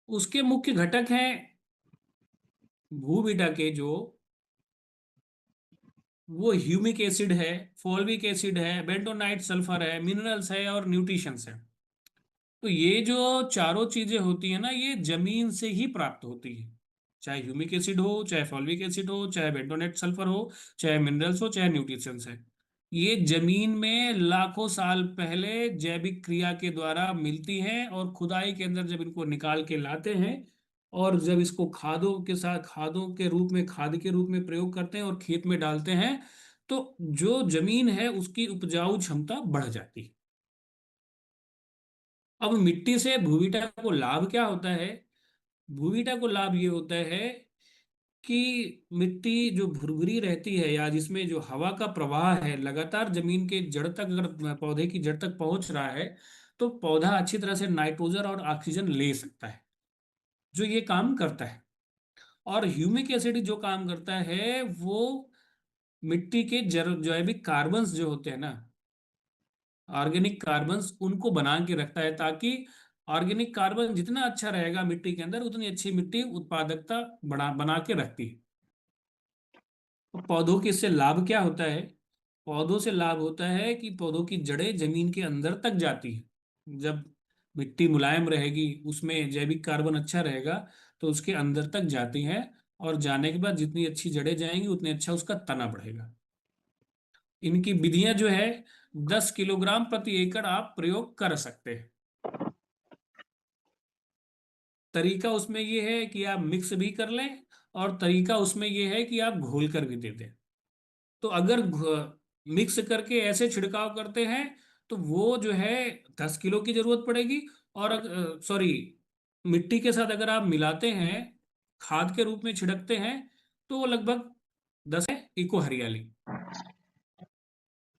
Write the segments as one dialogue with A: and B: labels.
A: उसके मुख्य घटक हैं भू बीटा के जो, वो ह्यूमिक एसिड है, फॉल्विक एसिड है, बेंटोनाइट सल्फर है, मिनरल्स है और न्यूट्रिशंस है। तो ये जो चारों चीजें होती है ना, ये जमीन से ही प्राप्त होती है। चाहे ह्यूमिक एसिड हो, चाहे फॉल्विक एसिड हो, चाहे बेंटोनेट सल्फर हो, चाहे मिनरल्स हो, चाहे न्यूट्रिशंस है, ये जमीन में लाखों साल पहले जैविक क्रिया के द्वारा मिलती हैं। और खुदाई के अंदर जब इनको निकाल के लाते हैं और जब इसको खादों के साथ, खादों के रूप में, खाद के रूप में प्रयोग करते हैं और खेत में डालते हैं, तो जो जमीन है उसकी उपजाऊ क्षमता बढ़ जाती है। अब मिट्टी से भूविटा को लाभ क्या होता है? भूविटा को लाभ ये होता है कि मिट्टी जो भुरभुरी रहती है, या जिसमें जो हवा का प्रवाह है लगातार जमीन के जड़ तक, अगर पौधे की जड़ तक पहुंच रहा है, तो पौधा अच्छी तरह से नाइट्रोजन और ऑक्सीजन ले सकता है, जो ये काम करता है। और ह्यूमिक एसिड जो काम करता है, वो मिट्टी के जैविक कार्बन्स जो होते हैं ना, ऑर्गेनिक कार्बन्स, उनको बना के रखता है, ताकि ऑर्गेनिक कार्बन जितना अच्छा रहेगा मिट्टी के अंदर, उतनी अच्छी मिट्टी उत्पादकता बना बना के रखती है। तो पौधों के इससे लाभ क्या होता है? पौधों से लाभ होता है कि पौधों की जड़ें जमीन के अंदर तक जाती है। जब मिट्टी मुलायम रहेगी, उसमें जैविक कार्बन अच्छा रहेगा, तो उसके अंदर तक जाती हैं। और जाने के बाद जितनी अच्छी जड़ें जाएंगी, उतनी अच्छा उसका तना बढ़ेगा। इनकी विधियां जो है, 10 किलोग्राम प्रति एकड़ आप प्रयोग कर सकते हैं। तरीका उसमें यह है कि आप मिक्स भी कर लें, और तरीका उसमें यह है कि आप घोल कर भी दे दें। तो अगर मिक्स करके ऐसे छिड़काव करते हैं, तो वो जो है 10 किलो की जरूरत पड़ेगी। और सॉरी, मिट्टी के साथ अगर आप मिलाते हैं, खाद के रूप में छिड़कते हैं, तो वो लगभग 10 है। इको हरियाली,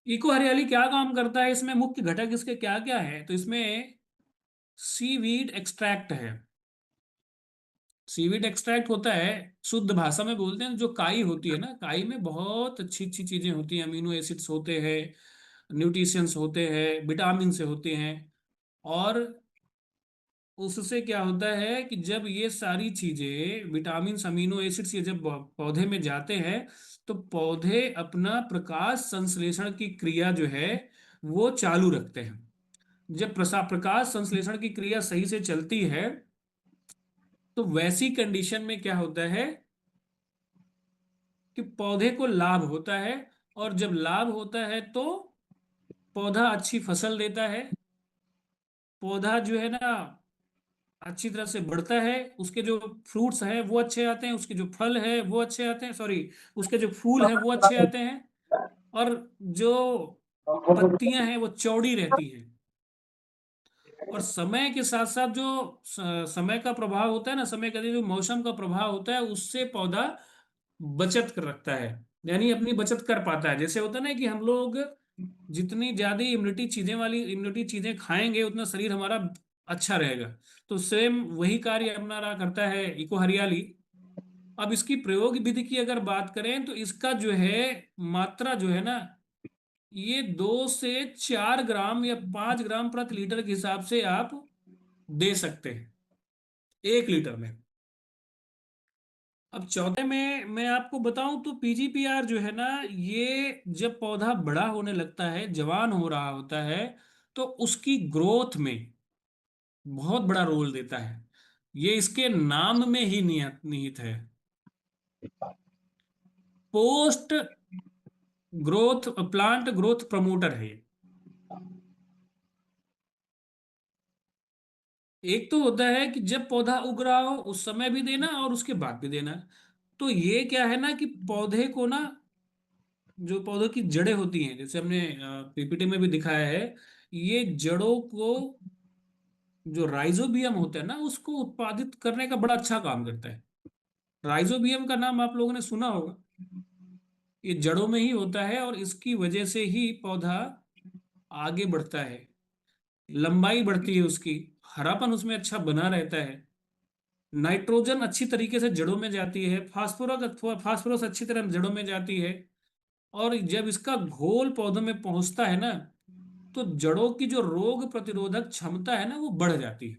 A: इको हरियाली क्या काम करता है? इसमें मुख्य घटक इसके क्या क्या है? तो इसमें सीवीड एक्सट्रैक्ट है। सीवीड एक्सट्रैक्ट होता है, शुद्ध भाषा में बोलते हैं, जो काई होती है ना, काई में बहुत अच्छी अच्छी चीजें होती हैं, अमीनो एसिड्स होते हैं, न्यूट्रिशंस होते हैं, विटामिन से होते हैं। और उससे क्या होता है कि जब ये सारी चीजें, विटामिन, अमीनो एसिड्स, ये जब पौधे में जाते हैं, तो पौधे अपना प्रकाश संश्लेषण की क्रिया जो है वो चालू रखते हैं। जब प्रकाश संश्लेषण की क्रिया सही से चलती है, तो वैसी कंडीशन में क्या होता है कि पौधे को लाभ होता है। और जब लाभ होता है, तो पौधा अच्छी फसल देता है। पौधा जो है ना, अच्छी तरह से बढ़ता है। उसके जो फ्रूट्स हैं वो अच्छे आते हैं, उसके जो फल है वो अच्छे आते हैं, सॉरी, उसके जो फूल हैं वो अच्छे आते हैं। और जो पत्तियां हैं वो चौड़ी रहती हैं। और समय के साथ साथ जो समय का प्रभाव होता है ना, समय का जो मौसम का प्रभाव होता है, उससे पौधा बचत कर रखता है, यानी अपनी बचत कर पाता है। जैसे होता है ना कि हम लोग जितनी ज्यादा इम्यूनिटी चीजें खाएंगे, उतना शरीर हमारा अच्छा रहेगा। तो सेम वही कार्य अपना रहा करता है इको हरियाली। अब इसकी प्रयोग विधि की अगर बात करें, तो इसका जो है मात्रा जो है ना, ये 2 से 4 ग्राम या 5 ग्राम प्रति लीटर के हिसाब से आप दे सकते हैं 1 लीटर में। अब चौथे में मैं आपको बताऊं, तो पीजीपीआर जो है ना, ये जब पौधा बड़ा होने लगता है, जवान हो रहा होता है, तो उसकी ग्रोथ में बहुत बड़ा रोल देता है। ये इसके नाम में ही निहित निहित है। Post growth plant growth promoter है ये। एक तो होता है कि जब पौधा उग रहा हो उस समय भी देना, और उसके बाद भी देना। तो ये क्या है ना कि पौधे को ना, जो पौधों की जड़ें होती हैं, जैसे हमने पीपीटी में भी दिखाया है, ये जड़ों को, जो राइजोबियम होता है ना, उसको उत्पादित करने का बड़ा अच्छा काम करता है। राइजोबियम का नाम आप लोगों ने सुना होगा। ये जड़ों में ही होता है, और इसकी वजह से ही पौधा आगे बढ़ता है, लंबाई बढ़ती है उसकी, हरापन उसमें अच्छा बना रहता है, नाइट्रोजन अच्छी तरीके से जड़ों में जाती है, फास्फोरस फास्फोरस अच्छी तरह जड़ों में जाती है। और जब इसका घोल पौधों में पहुंचता है ना, तो जड़ों की जो रोग प्रतिरोधक क्षमता है ना, वो बढ़ जाती है।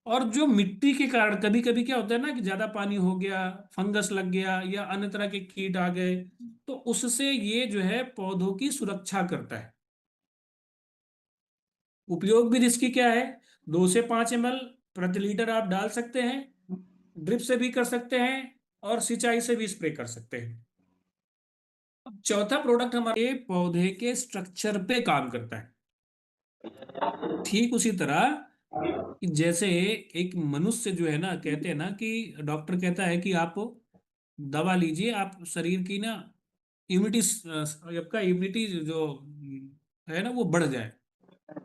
A: और जो मिट्टी के कारण कभी कभी क्या होता है ना कि ज्यादा पानी हो गया, फंगस लग गया या अन्य तरह के कीट आ गए, तो उससे ये जो है पौधों की सुरक्षा करता है। उपयोग भी इसकी क्या है, 2 से 5 ml प्रति लीटर आप डाल सकते हैं, ड्रिप से भी कर सकते हैं और सिंचाई से भी स्प्रे कर सकते हैं। अब चौथा प्रोडक्ट हमारे पौधे के स्ट्रक्चर पे काम करता है। ठीक उसी तरह कि जैसे एक मनुष्य जो है ना, कहते हैं ना कि डॉक्टर कहता है कि आप दवा लीजिए, आप शरीर की ना इम्यूनिटी, आपका इम्यूनिटी जो है ना वो बढ़ जाए।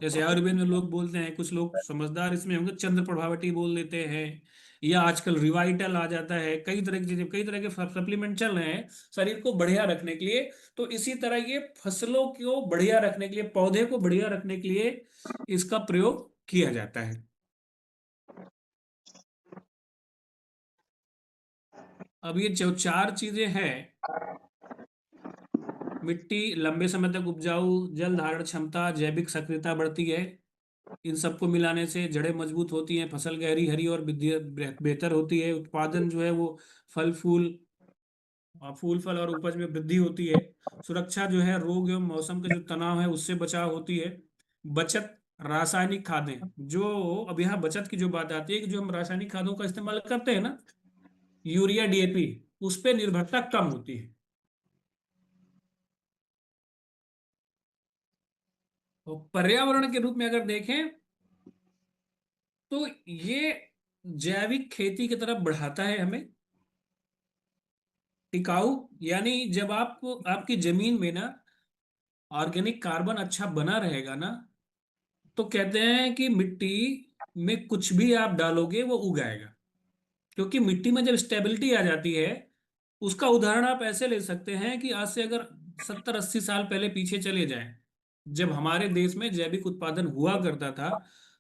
A: जैसे आयुर्वेद में लोग बोलते हैं, कुछ लोग समझदार इसमें होंगे चंद्र प्रभावटी बोल देते हैं, या आजकल रिवाइटल आ जाता है, कई तरह की चीजें, कई तरह के सप्लीमेंट चल रहे हैं शरीर को बढ़िया रखने के लिए। तो इसी तरह ये फसलों को बढ़िया रखने के लिए, पौधे को बढ़िया रखने के लिए इसका प्रयोग किया जाता है। अब ये जो 4 चीजें हैं, मिट्टी लंबे समय तक उपजाऊ, जल धारण क्षमता, जैविक सक्रियता बढ़ती है, इन सबको मिलाने से जड़ें मजबूत होती हैं, फसल गहरी हरी और बेहतर होती है, उत्पादन जो है वो फल फूल फूल फल और उपज में वृद्धि होती है, सुरक्षा जो है रोग एवं मौसम के जो तनाव है उससे बचाव होती है, बचत, रासायनिक खादें, जो अब यहाँ बचत की जो बात आती है कि जो हम रासायनिक खादों का इस्तेमाल करते हैं ना, यूरिया डीएपी, उस पर निर्भरता कम होती है। और पर्यावरण के रूप में अगर देखें तो ये जैविक खेती की तरफ बढ़ाता है हमें। टिकाऊ, यानी जब आप आपकी जमीन में ना ऑर्गेनिक कार्बन अच्छा बना रहेगा ना, तो कहते हैं कि मिट्टी में कुछ भी आप डालोगे वो उगाएगा। क्योंकि मिट्टी में जब स्टेबिलिटी आ जाती है, उसका उदाहरण आप ऐसे ले सकते हैं कि आज से अगर 70-80 साल पहले पीछे चले जाएं, जब हमारे देश में जैविक उत्पादन हुआ करता था,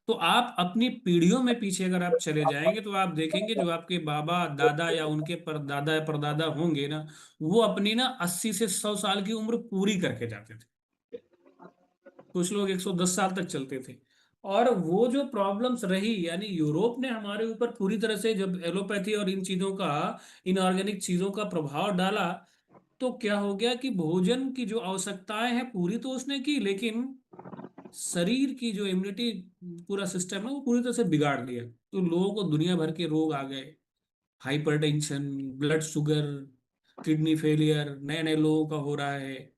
A: तो आप अपनी पीढ़ियों में पीछे अगर आप चले जाएंगे तो आप देखेंगे जो आपके बाबा दादा या उनके परदादा या परदादा होंगे ना, वो अपनी ना 80 से 100 साल की उम्र पूरी करके जाते थे। कुछ लोग 110 साल तक चलते थे। और वो जो प्रॉब्लम्स रही, यानी यूरोप ने हमारे ऊपर पूरी तरह से जब एलोपैथी और इन चीजों का, इनऑर्गेनिक चीजों का प्रभाव डाला, तो क्या हो गया कि भोजन की जो आवश्यकताएं हैं पूरी तो उसने की, लेकिन शरीर की जो इम्यूनिटी पूरा सिस्टम है वो पूरी तरह से बिगाड़ दिया। तो लोगों को दुनिया भर के रोग आ गए, hypertension, blood sugar, kidney failure नए नए लोगों का हो रहा है,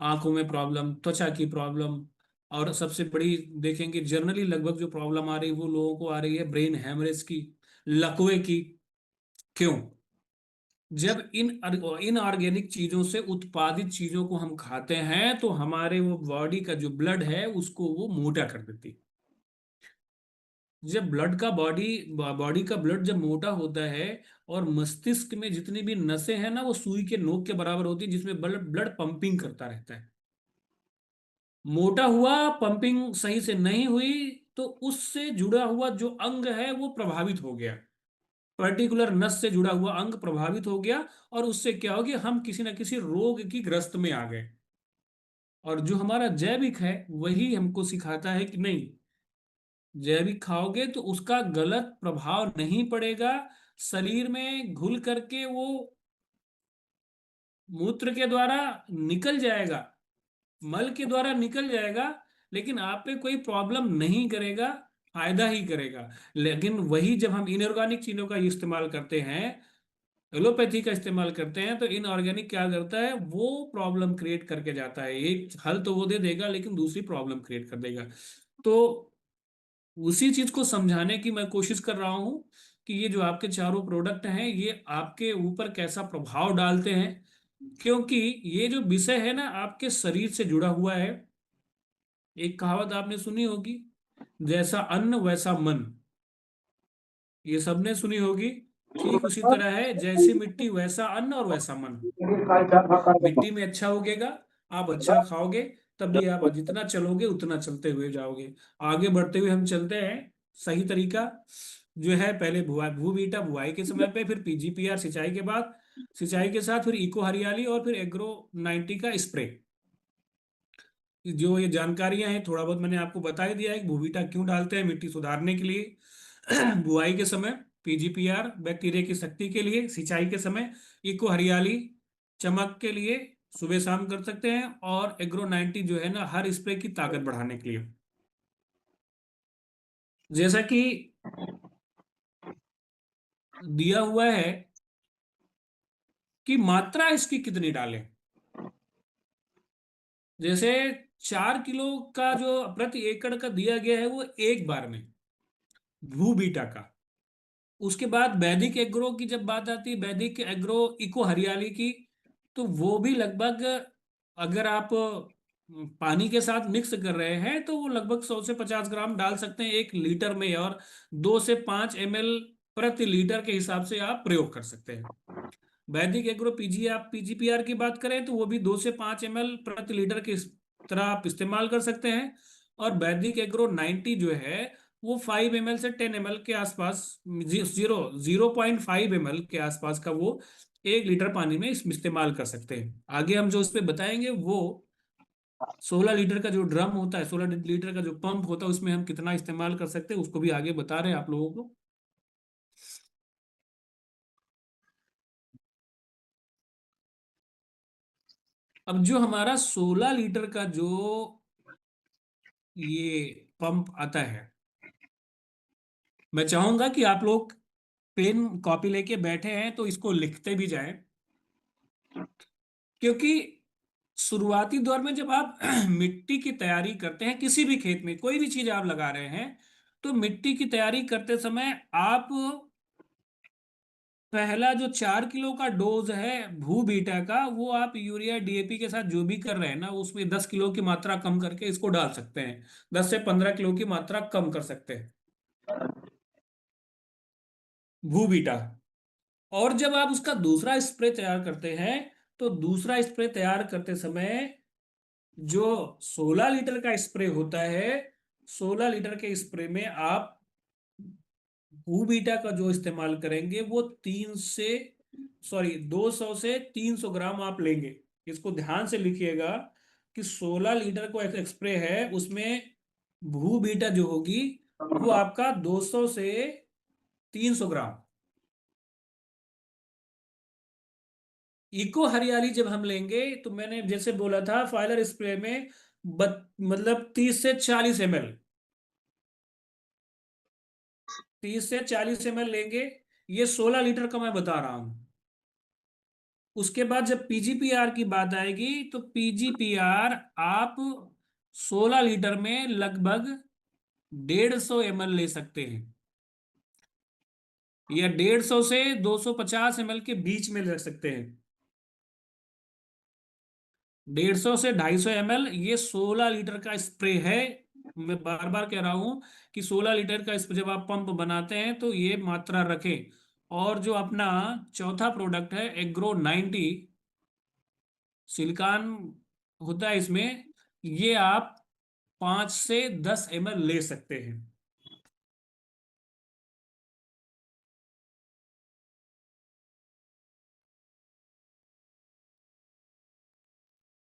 A: आंखों में प्रॉब्लम, त्वचा की प्रॉब्लम, और सबसे बड़ी देखेंगे जनरली लगभग जो प्रॉब्लम आ रही है वो लोगों को आ रही है ब्रेन हैमरेज की, लकवे की। क्यों? जब इन ऑर्गेनिक चीजों से उत्पादित चीजों को हम खाते हैं तो हमारे वो बॉडी का जो ब्लड है उसको वो मोटा कर देती है। जब ब्लड का बॉडी बॉडी का ब्लड जब मोटा होता है, और मस्तिष्क में जितनी भी नसें हैं ना वो सुई के नोक के बराबर होती है, जिसमें ब्लड ब्लड पंपिंग करता रहता है, मोटा हुआ, पंपिंग सही से नहीं हुई, तो उससे जुड़ा हुआ जो अंग है वो प्रभावित हो गया, पर्टिकुलर नस से जुड़ा हुआ अंग प्रभावित हो गया, और उससे क्या हो गया, हम किसी ना किसी रोग की ग्रस्त में आ गए। और जो हमारा जैविक है वही हमको सिखाता है कि नहीं, जैविक खाओगे तो उसका गलत प्रभाव नहीं पड़ेगा, शरीर में घुल करके वो मूत्र के द्वारा निकल जाएगा, मल के द्वारा निकल जाएगा, लेकिन आप पे कोई प्रॉब्लम नहीं करेगा, फायदा ही करेगा। लेकिन वही जब हम इनऑर्गेनिक चीजों का इस्तेमाल करते हैं, एलोपैथी का इस्तेमाल करते हैं, तो इनऑर्गेनिक क्या करता है, वो प्रॉब्लम क्रिएट करके जाता है। एक हल तो वो दे देगा लेकिन दूसरी प्रॉब्लम क्रिएट कर देगा। तो उसी चीज को समझाने की मैं कोशिश कर रहा हूं कि ये जो आपके चारों प्रोडक्ट हैं ये आपके ऊपर कैसा प्रभाव डालते हैं, क्योंकि ये जो विषय है ना आपके शरीर से जुड़ा हुआ है। एक कहावत आपने सुनी होगी, जैसा अन्न वैसा मन, ये सबने सुनी होगी। ठीक उसी तरह है, जैसी मिट्टी वैसा अन्न और वैसा मन। मिट्टी में अच्छा उगेगा, आप अच्छा खाओगे, तभी आप जितना चलोगे उतना चलते हुए जाओगे। आगे बढ़ते हुए हम चलते हैं। सही तरीका जो है, पहले भू बीटा बुआई के समय पे, फिर पीजीपीआर सिंचाई के बाद, सिंचाई के साथ फिर इको हरियाली, और फिर एग्रो 90 का स्प्रे। जो ये जानकारियां हैं थोड़ा बहुत मैंने आपको बता ही दिया है कि भूविटा क्यों डालते हैं, मिट्टी सुधारने के लिए, बुआई के समय, पीजीपीआर बैक्टीरिया की शक्ति के लिए, सिंचाई के समय, इको हरियाली, चमक के लिए, सुबह शाम कर सकते हैं, और एग्रो 90 जो है ना हर स्प्रे की ताकत बढ़ाने के लिए। जैसा कि दिया हुआ है कि मात्रा इसकी कितनी डालें। जैसे 4 किलो का जो प्रति एकड़ का दिया गया है वो एक बार में भू बीटा का। उसके बाद वैदिक एग्रो की जब बात आती है, वैदिक एग्रो इको हरियाली की, तो वो भी लगभग, अगर आप पानी के साथ मिक्स कर रहे हैं तो वो लगभग 100 से 50 ग्राम डाल सकते हैं 1 लीटर में, और 2 से 5 ml प्रति लीटर के हिसाब से आप प्रयोग कर सकते हैं। वैदिक एग्रो पीजी आप पीजीपीआर की बात करें तो वो भी 2 से 5 ml प्रति लीटर के तरह आप इस्तेमाल कर सकते हैं। और वैदिक एग्रो 90 जो है वो 5 ml से 10 ml के आसपास, 0.5 ml के आसपास का वो 1 लीटर पानी में इस्तेमाल कर सकते हैं। आगे हम जो उस पर बताएंगे वो 16 लीटर का जो ड्रम होता है, 16 लीटर का जो पंप होता है, उसमें हम कितना इस्तेमाल कर सकते हैं उसको भी आगे बता रहे हैं आप लोगों को। अब जो हमारा 16 लीटर का जो ये पंप आता है, मैं चाहूंगा कि आप लोग पेन कॉपी लेके बैठे हैं तो इसको लिखते भी जाएं, क्योंकि शुरुआती दौर में जब आप मिट्टी की तैयारी करते हैं, किसी भी खेत में कोई भी चीज आप लगा रहे हैं, तो मिट्टी की तैयारी करते समय आप पहला जो 4 किलो का डोज है भू बीटा का, वो आप यूरिया डीएपी के साथ जो भी कर रहे हैं ना, उसमें 10 किलो की मात्रा कम करके इसको डाल सकते हैं, 10 से 15 किलो की मात्रा कम कर सकते हैं भू बीटा। और जब आप उसका दूसरा स्प्रे तैयार करते हैं, तो दूसरा स्प्रे तैयार करते समय जो 16 लीटर का स्प्रे होता है, 16 लीटर के स्प्रे में आप भू बीटा का जो इस्तेमाल करेंगे वो 200 से 300 ग्राम आप लेंगे। इसको ध्यान से लिखिएगा कि 16 लीटर को एक स्प्रे है, उसमें भू बीटा जो होगी वो आपका 200 से 300 ग्राम। इको हरियाली जब हम लेंगे तो मैंने जैसे बोला था फाइलर स्प्रे में मतलब 30 से 40 ml, 30 से 40 ml लेंगे। ये 16 लीटर का मैं बता रहा हूं। उसके बाद जब पीजीपीआर की बात आएगी तो पीजीपीआर आप 16 लीटर में लगभग 150 ml ले सकते हैं, या 150 से 250 ml के बीच में ले सकते हैं। 150 से 250 ml ये 16 लीटर का स्प्रे है। मैं बार बार कह रहा हूं कि 16 लीटर का स्प्रे जब आप पंप बनाते हैं तो ये मात्रा रखें। और जो अपना चौथा प्रोडक्ट है एग्रो 90, सिलिकॉन होता है इसमें, ये आप 5 से 10 ml ले सकते हैं।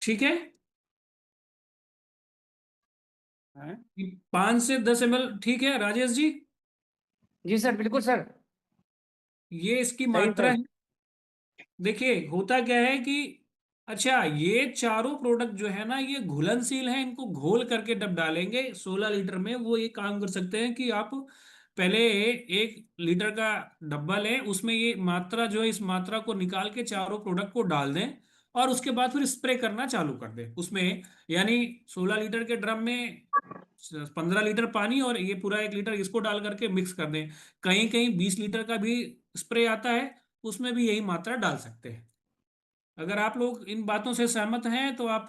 A: ठीक है। 5 से 10 ml ठीक है राजेश जी।
B: जी सर, बिल्कुल सर।
A: ये इसकी
B: सही
A: मात्रा
B: सर।
A: है। देखिए होता क्या है कि, अच्छा ये चारों प्रोडक्ट जो है ना ये घुलनशील हैं, इनको घोल करके जब डालेंगे 16 लीटर में, वो ये काम कर सकते हैं कि आप पहले 1 लीटर का डब्बा लें, उसमें ये मात्रा जो है इस मात्रा को निकाल के चारों प्रोडक्ट को डाल दें, और उसके बाद फिर स्प्रे करना चालू कर दें उसमें। यानी 16 लीटर के ड्रम में 15 लीटर पानी और ये पूरा 1 लीटर इसको डाल करके मिक्स कर दें। कहीं कहीं 20 लीटर का भी स्प्रे आता है, उसमें भी यही मात्रा डाल सकते हैं। अगर आप लोग इन बातों से सहमत हैं तो आप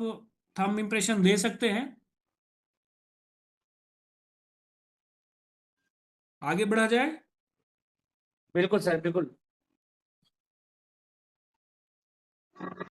A: थंब इम्प्रेशन दे सकते हैं। आगे बढ़ा जाए।
B: बिल्कुल सर, बिल्कुल।